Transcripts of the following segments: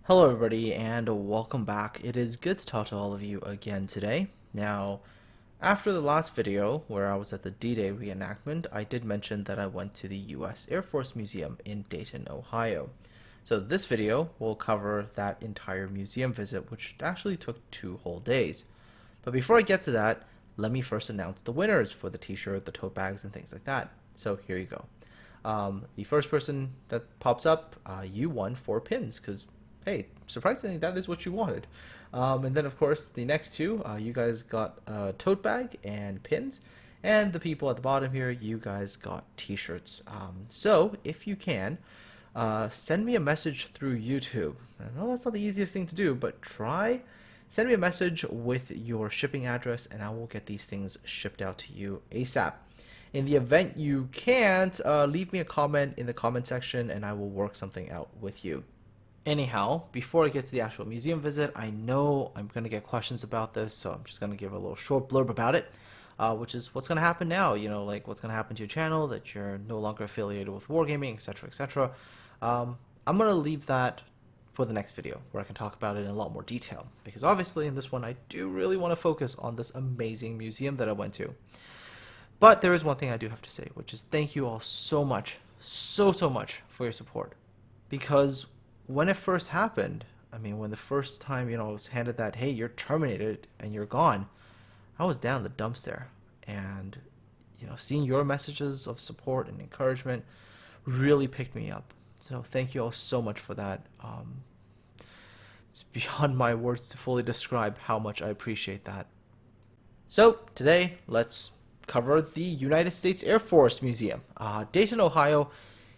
Hello everybody and welcome back. It is good to talk to all of you again today. Now, after the last video where I was at the D-Day reenactment, I did mention that I went to the US Air Force Museum in Dayton, Ohio. So this video will cover that entire museum visit, which actually took 2 whole days. But before I get to that, let me first announce the winners for the t-shirt, the tote bags, and things like that. So here you go. The first person that pops up, you won 4 pins, because hey, surprisingly, that is what you wanted. And then, of course, the next two, you guys got a tote bag and pins. And the people at the bottom here, you guys got t-shirts. So, if you can, send me a message through YouTube. I know that's not the easiest thing to do, but send me a message with your shipping address, and I will get these things shipped out to you ASAP. In the event you can't, leave me a comment in the comment section, and I will work something out with you. Anyhow, before I get to the actual museum visit, I know I'm going to get questions about this, so I'm just going to give a little short blurb about it, which is what's going to happen now, like what's going to happen to your channel, that you're no longer affiliated with Wargaming, etc., etc. I'm going to leave that for the next video, where I can talk about it in a lot more detail, because obviously in this one I do really want to focus on this amazing museum that I went to. But there is one thing I do have to say, which is thank you all so much, so much for your support, because when it first happened, when the first time, I was handed that, hey, you're terminated and you're gone, I was down in the dumps there. And, seeing your messages of support and encouragement really picked me up. So thank you all so much for that. It's beyond my words to fully describe how much I appreciate that. So today, let's cover the United States Air Force Museum. Dayton, Ohio,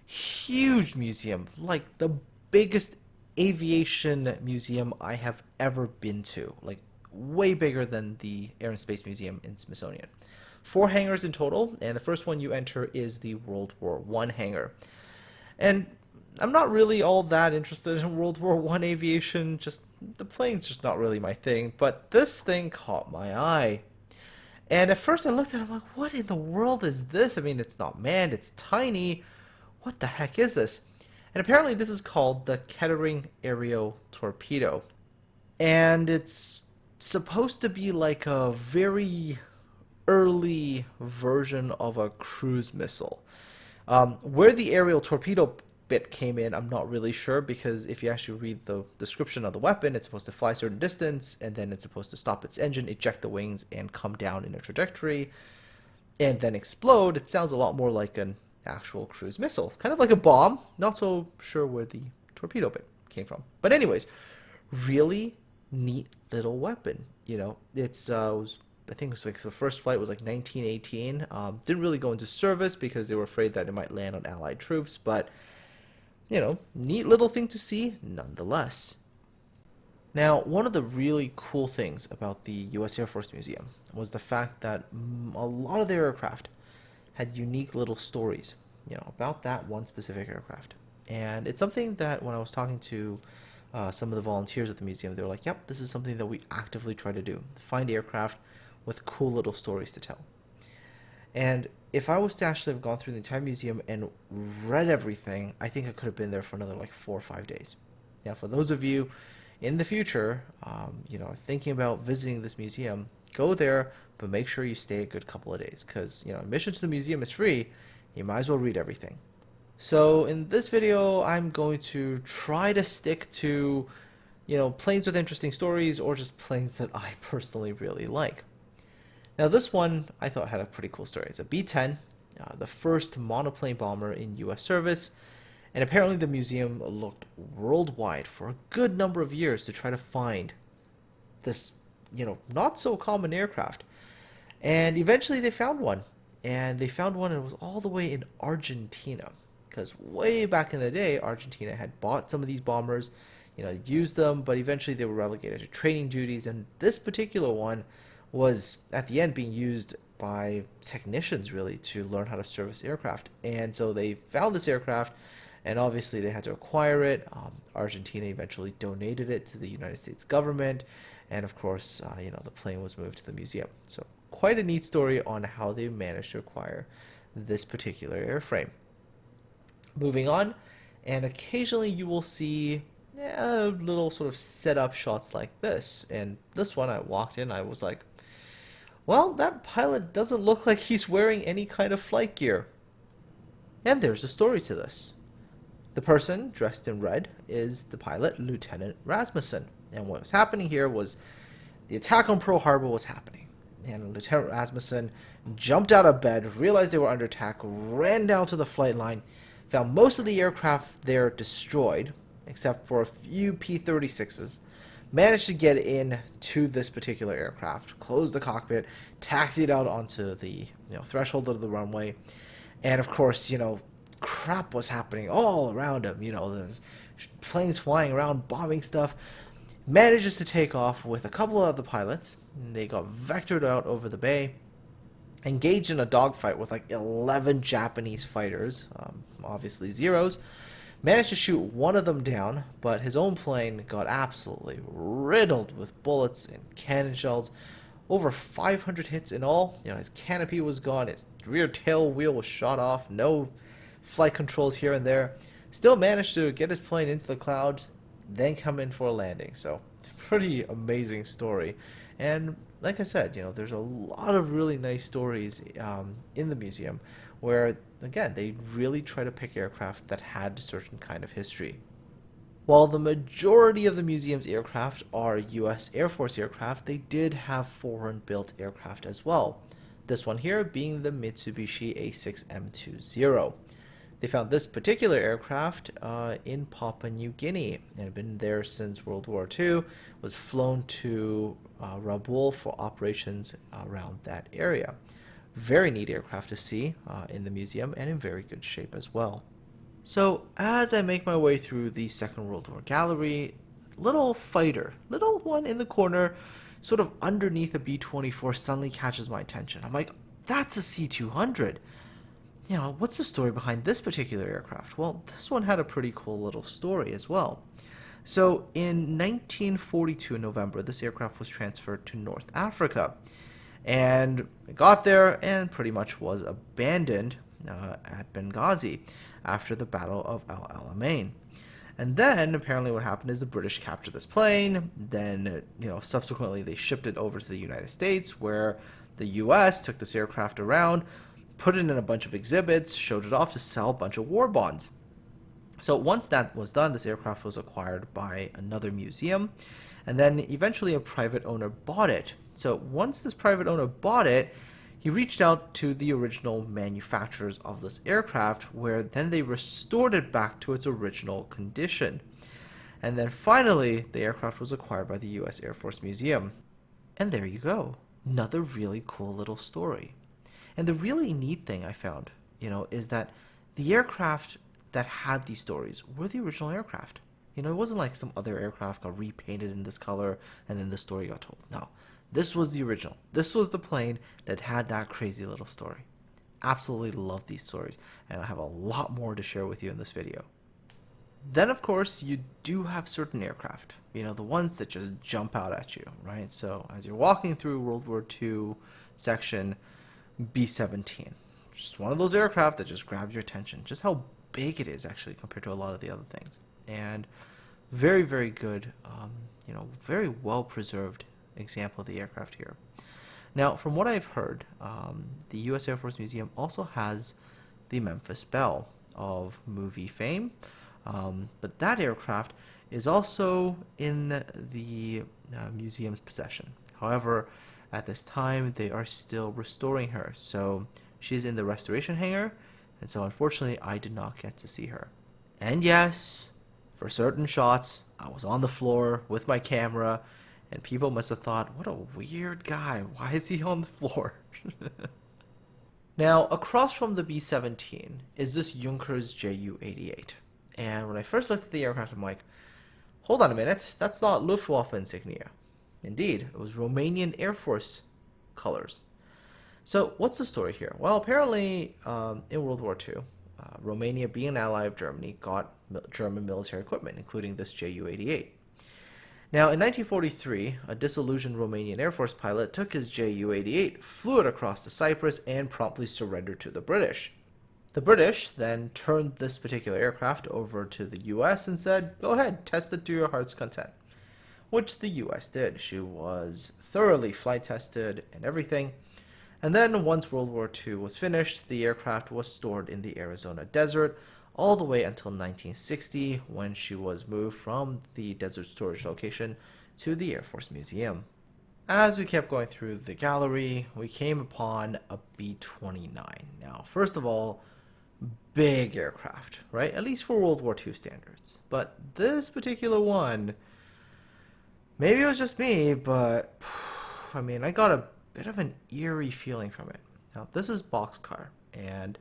huge museum, like the biggest aviation museum I have ever been to, like way bigger than the Air and Space Museum in Smithsonian. 4 hangars in total, and the first one you enter is the World War I hangar. And I'm not really all that interested in World War I aviation, just the plane's just not really my thing, but this thing caught my eye. And at first I looked at it, I'm like, what in the world is this? It's not manned, it's tiny. What the heck is this? And apparently this is called the Kettering Aerial Torpedo. And it's supposed to be like a very early version of a cruise missile. Where the aerial torpedo bit came in, I'm not really sure, because if you actually read the description of the weapon, it's supposed to fly a certain distance, and then it's supposed to stop its engine, eject the wings, and come down in a trajectory, and then explode. It sounds a lot more like an actual cruise missile, kind of like a bomb. Not so sure where the torpedo bit came from, but anyways, really neat little weapon. It's I think it was like the first flight was like 1918. Didn't really go into service because they were afraid that it might land on Allied troops, but neat little thing to see nonetheless. Now, one of the really cool things about the US Air Force Museum was the fact that a lot of their aircraft had unique little stories, about that one specific aircraft. And it's something that when I was talking to some of the volunteers at the museum, they were like, yep, this is something that we actively try to do. Find aircraft with cool little stories to tell. And if I was to actually have gone through the entire museum and read everything, I think I could have been there for another like 4 or 5 days. Now, for those of you in the future, thinking about visiting this museum, go there, but make sure you stay a good couple of days, because admission to the museum is free. You might as well read everything. So in this video, I'm going to try to stick to planes with interesting stories, or just planes that I personally really like. Now this one I thought had a pretty cool story. It's a B10, the first monoplane bomber in US service, and apparently the museum looked worldwide for a good number of years to try to find this not so common aircraft. And eventually they found one. And they found one, and it was all the way in Argentina. Because way back in the day, Argentina had bought some of these bombers, used them, but eventually they were relegated to training duties. And this particular one was, at the end, being used by technicians, really, to learn how to service aircraft. And so they found this aircraft, and obviously they had to acquire it. Argentina eventually donated it to the United States government. And of course, the plane was moved to the museum. So quite a neat story on how they managed to acquire this particular airframe. Moving on, and occasionally you will see little sort of setup shots like this. And this one, I walked in, I was like, well, that pilot doesn't look like he's wearing any kind of flight gear. And there's a story to this. The person dressed in red is the pilot, Lieutenant Rasmussen. And what was happening here was the attack on Pearl Harbor was happening. And Lieutenant Rasmussen jumped out of bed, realized they were under attack, ran down to the flight line, found most of the aircraft there destroyed, except for a few P-36s, managed to get in to this particular aircraft, closed the cockpit, taxied out onto the threshold of the runway, and of course, crap was happening all around him. There's planes flying around, bombing stuff. Manages to take off with a couple of other pilots. They got vectored out over the bay, engaged in a dogfight with like 11 Japanese fighters, obviously Zeros. Managed to shoot one of them down, but his own plane got absolutely riddled with bullets and cannon shells. Over 500 hits in all. His canopy was gone, his rear tail wheel was shot off, no flight controls here and there. Still managed to get his plane into the cloud, then come in for a landing. So, pretty amazing story. And like I said, there's a lot of really nice stories in the museum where, again, they really try to pick aircraft that had a certain kind of history. While the majority of the museum's aircraft are U.S. Air Force aircraft, they did have foreign-built aircraft as well. This one here being the Mitsubishi A6M20. They found this particular aircraft in Papua New Guinea and had been there since World War II, was flown to Rabaul for operations around that area. Very neat aircraft to see in the museum and in very good shape as well. So as I make my way through the Second World War gallery, little fighter, little one in the corner, sort of underneath a B-24 suddenly catches my attention. I'm like, that's a C-200. What's the story behind this particular aircraft? Well, this one had a pretty cool little story as well. So in 1942 in November, this aircraft was transferred to North Africa. And it got there and pretty much was abandoned at Benghazi after the Battle of El Alamein. And then apparently what happened is the British captured this plane. Then, subsequently they shipped it over to the United States, where the US took this aircraft around, put it in a bunch of exhibits, showed it off to sell a bunch of war bonds. So once that was done, this aircraft was acquired by another museum, and then eventually a private owner bought it. So once this private owner bought it, he reached out to the original manufacturers of this aircraft, where then they restored it back to its original condition. And then finally, the aircraft was acquired by the U.S. Air Force Museum. And there you go. Another really cool little story. And the really neat thing I found, is that the aircraft that had these stories were the original aircraft. It wasn't like some other aircraft got repainted in this color and then the story got told. No, this was the original. This was the plane that had that crazy little story. Absolutely love these stories, and I have a lot more to share with you in this video. Then, of course, you do have certain aircraft, the ones that just jump out at you, right? So as you're walking through World War II section, B-17. Just one of those aircraft that just grabs your attention. Just how big it is, actually, compared to a lot of the other things. And very, very good, very well-preserved example of the aircraft here. Now, from what I've heard, the U.S. Air Force Museum also has the Memphis Belle of movie fame, but that aircraft is also in the museum's possession. However, at this time, they are still restoring her, so she's in the restoration hangar, and so unfortunately, I did not get to see her. And yes, for certain shots, I was on the floor with my camera, and people must have thought, what a weird guy, why is he on the floor? Now, across from the B-17 is this Junkers Ju-88, and when I first looked at the aircraft, I'm like, hold on a minute, that's not Luftwaffe insignia. Indeed, it was Romanian Air Force colors. So what's the story here? Well, apparently in World War II, Romania, being an ally of Germany, got German military equipment, including this Ju-88. Now, in 1943, a disillusioned Romanian Air Force pilot took his Ju-88, flew it across to Cyprus, and promptly surrendered to the British. The British then turned this particular aircraft over to the US and said, go ahead, test it to your heart's content. Which the US did. She was thoroughly flight tested and everything. And then once World War II was finished, the aircraft was stored in the Arizona desert all the way until 1960 when she was moved from the desert storage location to the Air Force Museum. As we kept going through the gallery, we came upon a B-29. Now, first of all, big aircraft, right? At least for World War II standards. But this particular one, maybe it was just me, but I mean, I got a bit of an eerie feeling from it. Now, this is Boxcar, and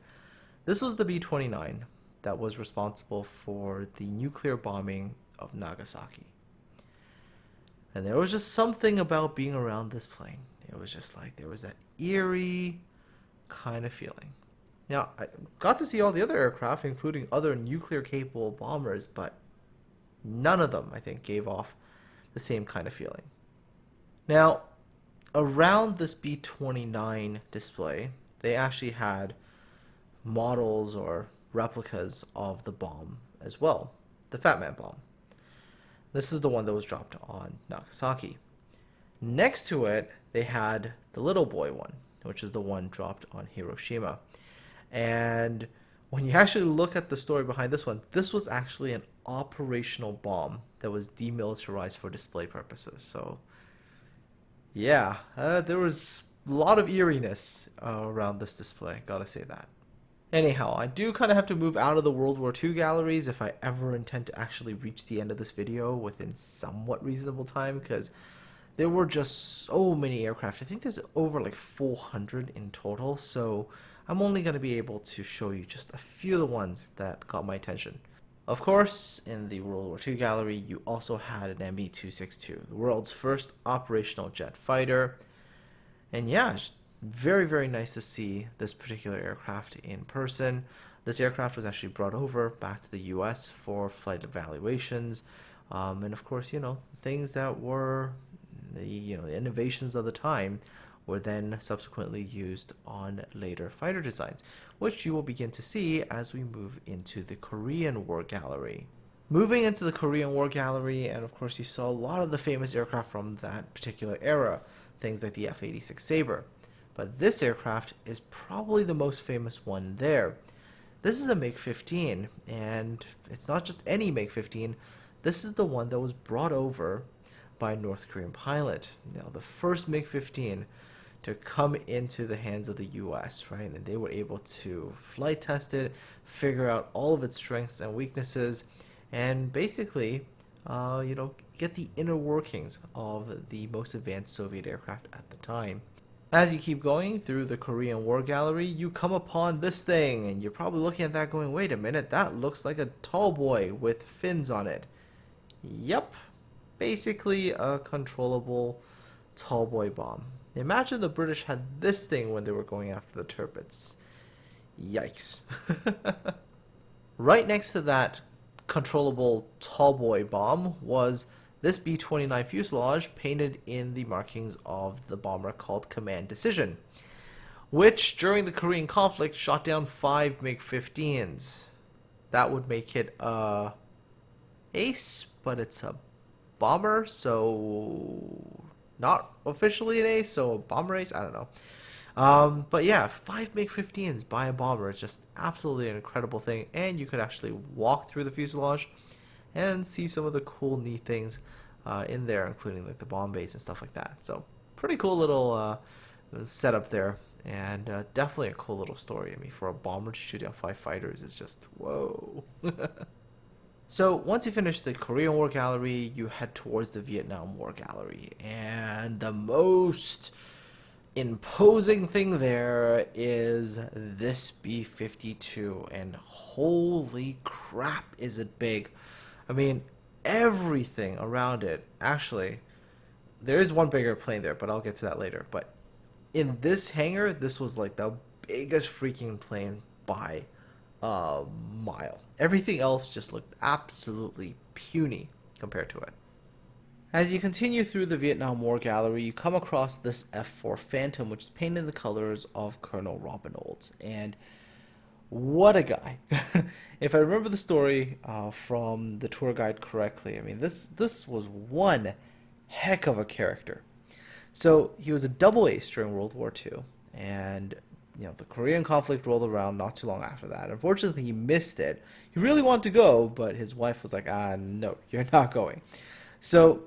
this was the B-29 that was responsible for the nuclear bombing of Nagasaki. And there was just something about being around this plane. It was just like there was that eerie kind of feeling. Now, I got to see all the other aircraft, including other nuclear-capable bombers, but none of them, I think, gave off the same kind of feeling. Now, around this B-29 display, they actually had models or replicas of the bomb as well, the Fat Man bomb. This is the one that was dropped on Nagasaki. Next to it, they had the little boy one, which is the one dropped on Hiroshima. And when you actually look at the story behind this one, this was actually an operational bomb that was demilitarized for display purposes. So, yeah, there was a lot of eeriness around this display, gotta say that. Anyhow, I do kind of have to move out of the World War II galleries if I ever intend to actually reach the end of this video within somewhat reasonable time, because there were just so many aircraft. I think there's over like 400 in total, so I'm only going to be able to show you just a few of the ones that got my attention. Of course, in the World War II gallery, you also had an ME-262, the world's first operational jet fighter. And yeah, it's very, very nice to see this particular aircraft in person. This aircraft was actually brought over back to the US for flight evaluations. And of course, things that were the innovations of the time were then subsequently used on later fighter designs, which you will begin to see as we move into the Korean War gallery. Moving into the Korean War gallery, and of course you saw a lot of the famous aircraft from that particular era, things like the F-86 Sabre. But this aircraft is probably the most famous one there. This is a MiG-15, and it's not just any MiG-15. This is the one that was brought over by a North Korean pilot. Now, the first MiG-15 to come into the hands of the US, right? And they were able to flight test it, figure out all of its strengths and weaknesses, and basically, get the inner workings of the most advanced Soviet aircraft at the time. As you keep going through the Korean War gallery, you come upon this thing, and you're probably looking at that going, wait a minute, that looks like a tall boy with fins on it. Yep, basically a controllable tall boy bomb. Imagine the British had this thing when they were going after the Tirpitz. Yikes. Right next to that controllable tall boy bomb was this B-29 fuselage painted in the markings of the bomber called Command Decision, which during the Korean conflict shot down 5 MiG-15s. That would make it a ace, but it's a bomber, so not officially an ace, so a bomber ace, I don't know. But yeah, 5 MiG-15s by a bomber is just absolutely an incredible thing, and you could actually walk through the fuselage and see some of the cool, neat things in there, including like the bomb bays and stuff like that. So pretty cool little setup there, and definitely a cool little story. I mean, for a bomber to shoot down 5 fighters is just whoa. So once you finish the Korean War gallery, you head towards the Vietnam War gallery, and the most imposing thing there is this B-52, and holy crap is it big. I mean, everything around it, actually, there is one bigger plane there, but I'll get to that later. But in this hangar, this was like the biggest freaking plane by a mile. Everything else just looked absolutely puny compared to it. As you continue through the Vietnam War gallery, you come across this F-4 Phantom, which is painted in the colors of Colonel Robin Olds. And What a guy. If I remember the story from the tour guide correctly, I mean, this was one heck of a character. So he was a double ace during World War II, and the Korean conflict rolled around not too long after that. Unfortunately, he missed it. He really wanted to go, but his wife was like, no, you're not going. So,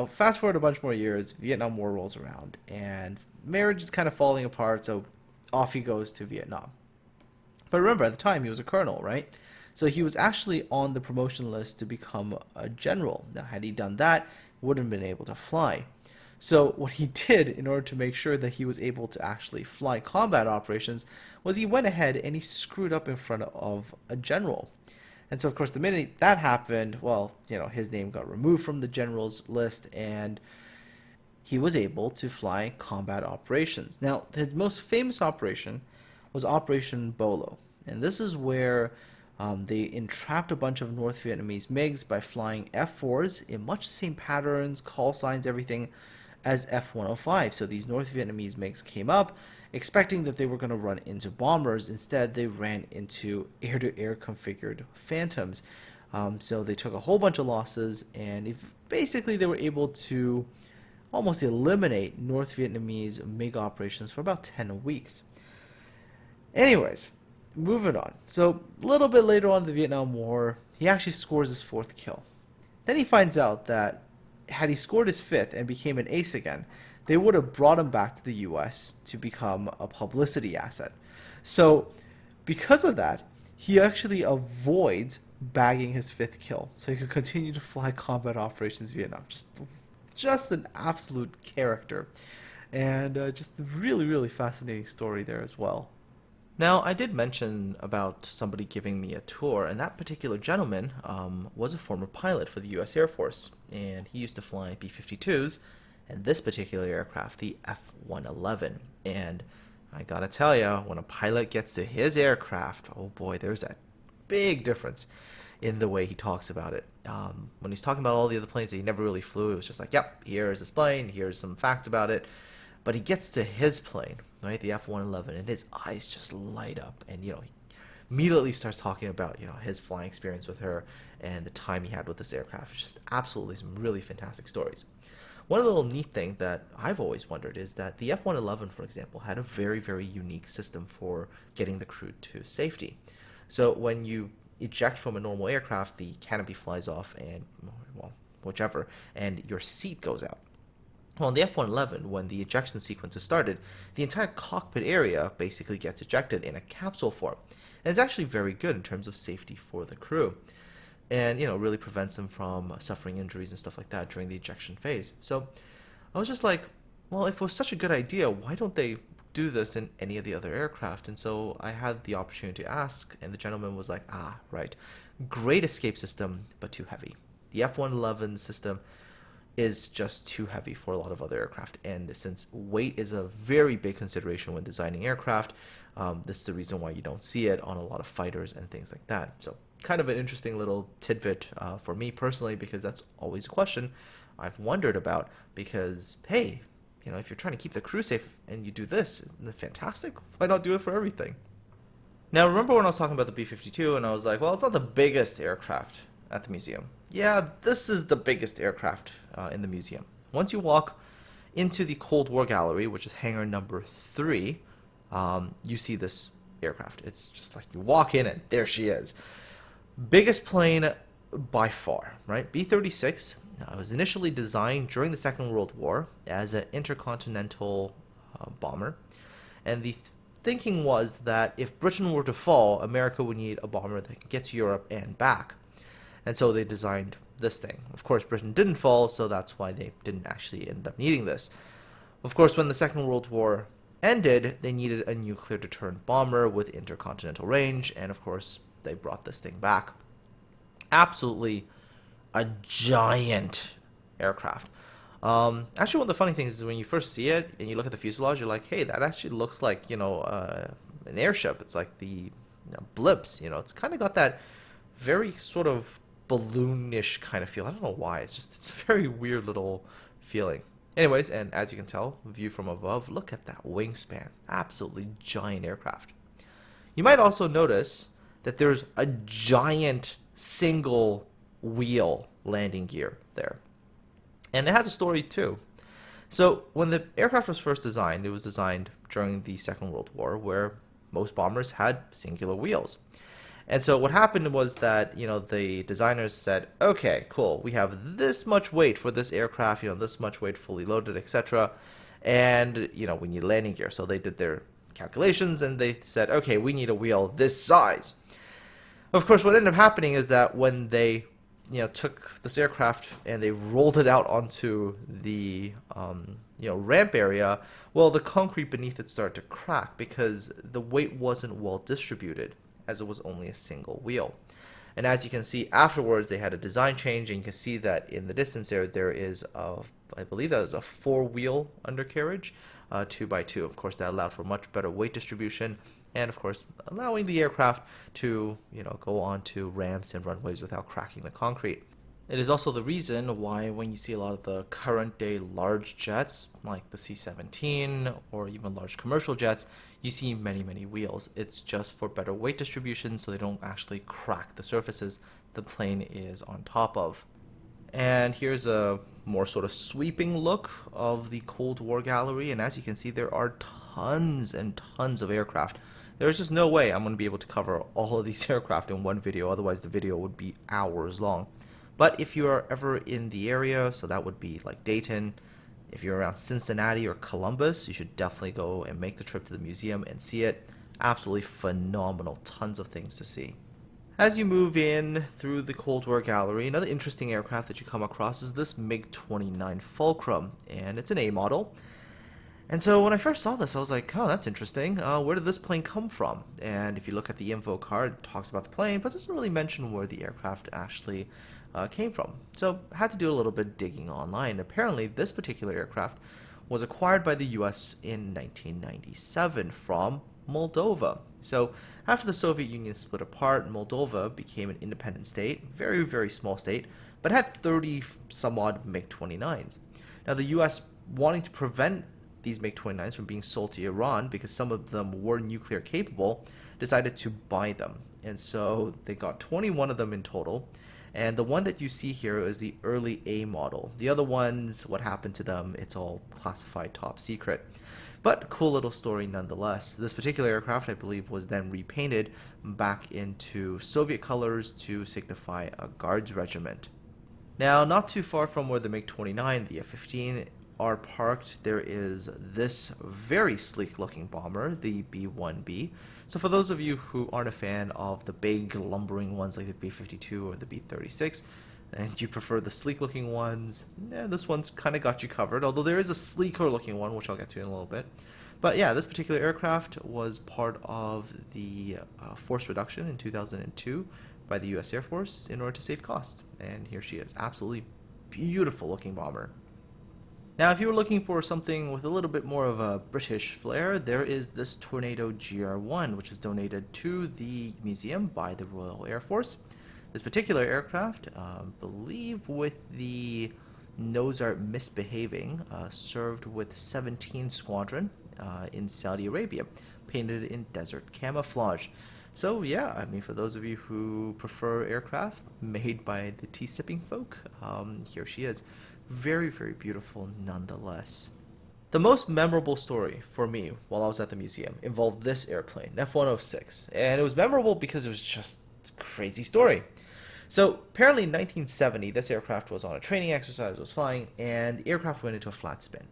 fast forward a bunch more years, Vietnam War rolls around, and marriage is kind of falling apart, so off he goes to Vietnam. But remember, at the time, he was a colonel, right? So he was actually on the promotion list to become a general. Now, had he done that, he wouldn't have been able to fly. So what he did in order to make sure that he was able to actually fly combat operations was he went ahead and he screwed up in front of a general. And so, of course, the minute that happened, well, his name got removed from the general's list and he was able to fly combat operations. Now, his most famous operation was Operation Bolo. And this is where they entrapped a bunch of North Vietnamese MiGs by flying F-4s in much the same patterns, call signs, everything as F-105. So these North Vietnamese MiGs came up expecting that they were going to run into bombers. Instead, they ran into air-to-air configured Phantoms. So they took a whole bunch of losses, and basically they were able to almost eliminate North Vietnamese MiG operations for about 10 weeks. Anyways, moving on. So a little bit later on in the Vietnam War, he actually scores his 4th kill. Then he finds out that had he scored his 5th and became an ace again, they would have brought him back to the US to become a publicity asset. So because of that, he actually avoids bagging his 5th kill, so he could continue to fly combat operations in Vietnam. Just an absolute character, and just a really, really fascinating story there as well. Now, I did mention about somebody giving me a tour, and that particular gentleman was a former pilot for the U.S. Air Force, and he used to fly B-52s, and this particular aircraft, the F-111. And I gotta tell you, when a pilot gets to his aircraft, oh boy, there's that big difference in the way he talks about it. When he's talking about all the other planes that he never really flew, it was just like, yep, here's this plane, here's some facts about it. But he gets to his plane, right, the F-111, and his eyes just light up. And, he immediately starts talking about, his flying experience with her and the time he had with this aircraft. It's just absolutely some really fantastic stories. One little neat thing that I've always wondered is that the F-111, for example, had a very, very unique system for getting the crew to safety. So when you eject from a normal aircraft, the canopy flies off and, well, whichever, and your seat goes out. Well, in the F-111, when the ejection sequence is started, the entire cockpit area basically gets ejected in a capsule form. And it's actually very good in terms of safety for the crew. And, really prevents them from suffering injuries and stuff like that during the ejection phase. So I was just like, well, if it was such a good idea, why don't they do this in any of the other aircraft? And so I had the opportunity to ask, and the gentleman was like, right. Great escape system, but too heavy. The F-111 system is just too heavy for a lot of other aircraft, and since weight is a very big consideration when designing aircraft, this is the reason why you don't see it on a lot of fighters and things like that. So kind of an interesting little tidbit for me personally, because that's always a question I've wondered about, because hey, if you're trying to keep the crew safe and you do this, isn't it fantastic? Why not do it for everything? Now, remember when I was talking about the B-52 and I was like, well, it's not the biggest aircraft at the museum. Yeah, this is the biggest aircraft in the museum. Once you walk into the Cold War gallery, which is hangar number 3, you see this aircraft. It's just like you walk in and there she is. Biggest plane by far, right? B-36 was initially designed during the Second World War as an intercontinental bomber. And the thinking was that if Britain were to fall, America would need a bomber that could get to Europe and back. And so they designed this thing. Of course, Britain didn't fall, so that's why they didn't actually end up needing this. Of course, when the Second World War ended, they needed a nuclear deterrent bomber with intercontinental range, and of course, they brought this thing back. Absolutely a giant aircraft. Actually, one of the funny things is when you first see it and you look at the fuselage, you're like, hey, that actually looks like, an airship. It's like the blimps, it's kind of got that very sort of balloonish kind of feel. I don't know why. It's a very weird little feeling. Anyways, and as you can tell, view from above, look at that wingspan. Absolutely giant aircraft. You might also notice that there's a giant single wheel landing gear there. And it has a story too. So when the aircraft was first designed, it was designed during the Second World War, where most bombers had singular wheels. And so what happened was that, the designers said, okay, cool, we have this much weight for this aircraft, this much weight fully loaded, etc. And, we need landing gear. So they did their calculations and they said, okay, we need a wheel this size. Of course, what ended up happening is that when they, took this aircraft and they rolled it out onto the, ramp area, well, the concrete beneath it started to crack because the weight wasn't well distributed, as it was only a single wheel. And as you can see afterwards, they had a design change, and you can see that in the distance there is I believe that is a 4-wheel undercarriage, 2x2. Of course, that allowed for much better weight distribution, and of course, allowing the aircraft to go onto ramps and runways without cracking the concrete. It is also the reason why when you see a lot of the current day large jets, like the C-17 or even large commercial jets, you see many, many wheels. It's just for better weight distribution so they don't actually crack the surfaces the plane is on top of. And here's a more sort of sweeping look of the Cold War gallery, and as you can see, there are tons and tons of aircraft. There's just no way I'm going to be able to cover all of these aircraft in one video, otherwise the video would be hours long. But if you are ever in the area, so that would be like Dayton, if you're around Cincinnati or Columbus, you should definitely go and make the trip to the museum and see it. Absolutely phenomenal, tons of things to see. As you move in through the Cold War gallery, another interesting aircraft that you come across is this MiG-29 Fulcrum, and it's an A model. And so when I first saw this, I was like, oh, that's interesting. Where did this plane come from? And if you look at the info card, it talks about the plane, but doesn't really mention where the aircraft actually came from. So I had to do a little bit of digging online. Apparently, this particular aircraft was acquired by the US in 1997 from Moldova. So after the Soviet Union split apart, Moldova became an independent state, very, very small state, but had 30 some odd MiG-29s. Now the US, wanting to prevent these MiG-29s from being sold to Iran because some of them were nuclear capable, decided to buy them. And so they got 21 of them in total. And the one that you see here is the early A model. The other ones, what happened to them, it's all classified top secret. But cool little story nonetheless. This particular aircraft, I believe, was then repainted back into Soviet colors to signify a guards regiment. Now, not too far from where the MiG-29, the F-15, are parked, there is this very sleek looking bomber, the B-1B. So for those of you who aren't a fan of the big lumbering ones like the B-52 or the B-36, and you prefer the sleek looking ones, this one's kind of got you covered, although there is a sleeker looking one, which I'll get to in a little bit. But yeah, this particular aircraft was part of the force reduction in 2002 by the US Air Force in order to save costs. And here she is, absolutely beautiful looking bomber. Now, if you were looking for something with a little bit more of a British flair, there is this Tornado GR1, which was donated to the museum by the Royal Air Force. This particular aircraft, I believe with the nose art misbehaving, served with 17 Squadron in Saudi Arabia, painted in desert camouflage. So yeah, I mean, for those of you who prefer aircraft made by the tea-sipping folk, here she is. Very, very beautiful nonetheless. The most memorable story for me while I was at the museum involved this airplane, F-106, and it was memorable because it was just a crazy story. So apparently in 1970, this aircraft was on a training exercise, was flying, and the aircraft went into a flat spin.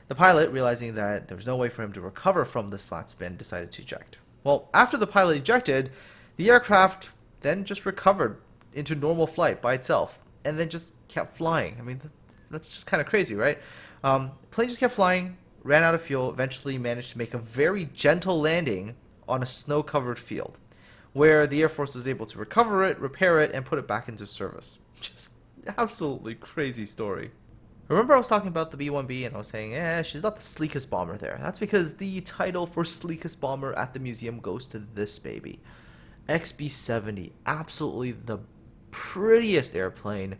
The pilot, realizing that there was no way for him to recover from this flat spin, decided to eject. Well, after the pilot ejected, the aircraft then just recovered into normal flight by itself, and then just kept flying. I mean, that's just kind of crazy, right? Plane just kept flying, ran out of fuel, eventually managed to make a very gentle landing on a snow-covered field, where the Air Force was able to recover it, repair it, and put it back into service. Just absolutely crazy story. Remember I was talking about the B-1B and I was saying, she's not the sleekest bomber there. That's because the title for sleekest bomber at the museum goes to this baby. XB-70, absolutely the prettiest airplane,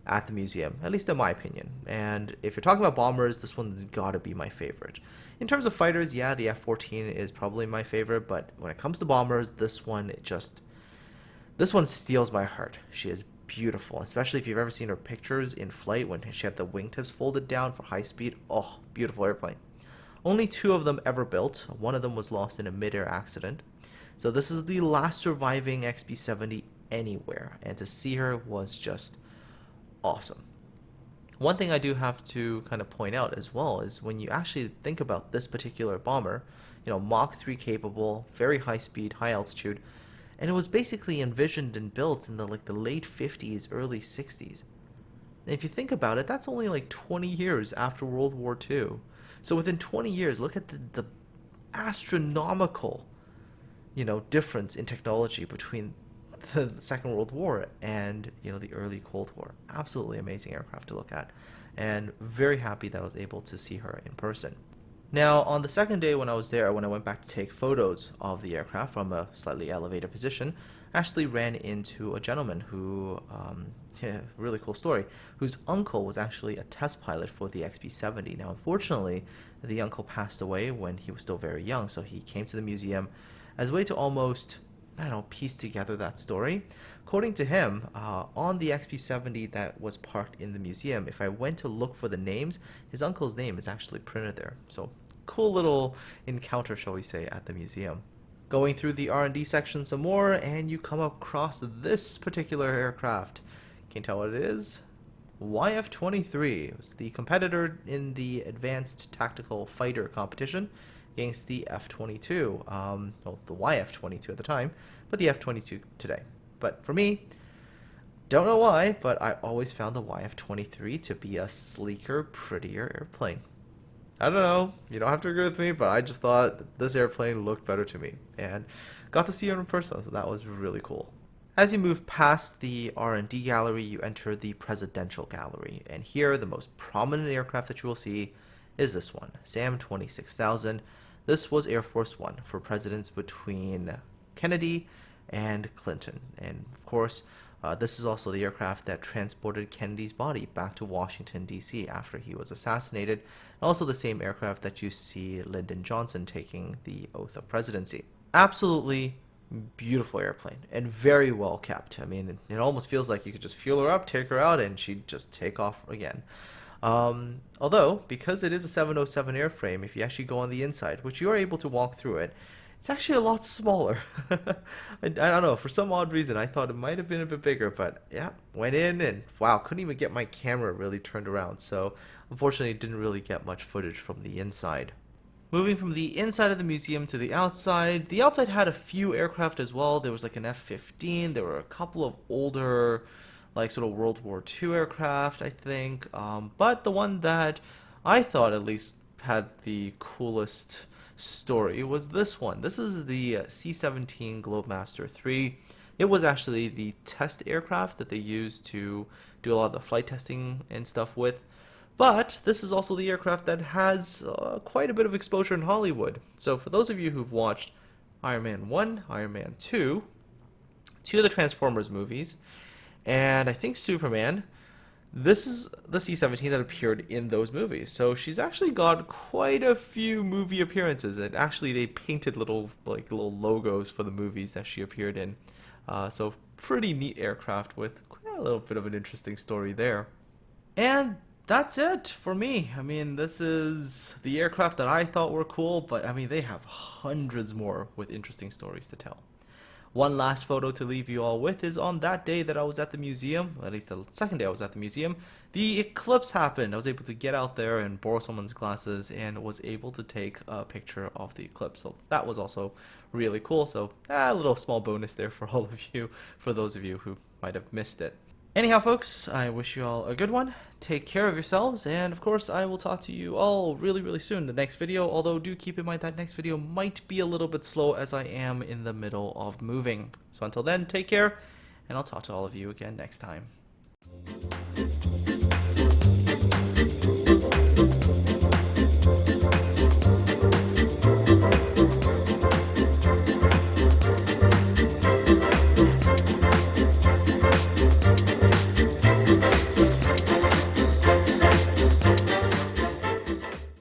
at the museum, at least in my opinion. And if you're talking about bombers, this one's gotta be my favorite. In terms of fighters, yeah, the F-14 is probably my favorite, but when it comes to bombers, this one steals my heart. She is beautiful, especially if you've ever seen her pictures in flight when she had the wingtips folded down for high speed. Oh, beautiful airplane. Only 2 of them ever built. One of them was lost in a mid-air accident. So this is the last surviving XB-70 anywhere, and to see her was just awesome. One thing I do have to kind of point out as well is when you actually think about this particular bomber, Mach 3 capable, very high speed, high altitude, and it was basically envisioned and built in the late 50s, early 60s. And if you think about it, that's only like 20 years after World War II. So within 20 years, look at the astronomical, difference in technology between the Second World War and, the early Cold War. Absolutely amazing aircraft to look at, and very happy that I was able to see her in person. Now, on the second day when I was there, when I went back to take photos of the aircraft from a slightly elevated position, I actually ran into a gentleman who, really cool story, whose uncle was actually a test pilot for the XB-70. Now, unfortunately, the uncle passed away when he was still very young, so he came to the museum as a way to almost, piece together that story. According to him, on the XB-70 that was parked in the museum, if I went to look for the names, his uncle's name is actually printed there. So, cool little encounter, shall we say, at the museum. Going through the R&D section some more, and you come across this particular aircraft. Can you tell what it is? YF-23. It was the competitor in the Advanced Tactical Fighter competition against the F-22. Well, the YF-22 at the time, but the F-22 today. But for me, don't know why, but I always found the YF-23 to be a sleeker, prettier airplane. I don't know, you don't have to agree with me, but I just thought this airplane looked better to me, and got to see her in person, so that was really cool. As you move past the R&D gallery, you enter the presidential gallery, and here the most prominent aircraft that you will see is this one, SAM 26000. This was Air Force One for presidents between Kennedy and Clinton, and of course, this is also the aircraft that transported Kennedy's body back to Washington, D.C. after he was assassinated, and also the same aircraft that you see Lyndon Johnson taking the oath of presidency. Absolutely beautiful airplane, and very well kept. I mean, it almost feels like you could just fuel her up, take her out, and she'd just take off again. Although, because it is a 707 airframe, if you actually go on the inside, which you are able to walk through it, it's actually a lot smaller. I don't know, for some odd reason I thought it might have been a bit bigger, but yeah, went in and wow, couldn't even get my camera really turned around, so unfortunately didn't really get much footage from the inside. Moving from the inside of the museum to the outside had a few aircraft as well. There was like an F-15, there were a couple of older, like sort of World War II aircraft, I think, but the one that I thought at least had the coolest story was this one. This is the C-17 Globemaster III. It was actually the test aircraft that they used to do a lot of the flight testing and stuff with. But this is also the aircraft that has quite a bit of exposure in Hollywood. So for those of you who've watched Iron Man 1, Iron Man 2, two of the Transformers movies, and I think Superman, this is the C-17 that appeared in those movies. So she's actually got quite a few movie appearances, and actually they painted little logos for the movies that she appeared in. So pretty neat aircraft with quite a little bit of an interesting story there. And that's it for me. I mean, this is the aircraft that I thought were cool, but I mean, they have hundreds more with interesting stories to tell. One last photo to leave you all with is on that day that I was at the museum, at least the second day I was at the museum, the eclipse happened. I was able to get out there and borrow someone's glasses and was able to take a picture of the eclipse. So that was also really cool. So a little small bonus there for all of you, for those of you who might have missed it. Anyhow, folks, I wish you all a good one. Take care of yourselves, and of course, I will talk to you all really soon in the next video, although do keep in mind that next video might be a little bit slow as I am in the middle of moving. So until then, take care, and I'll talk to all of you again next time.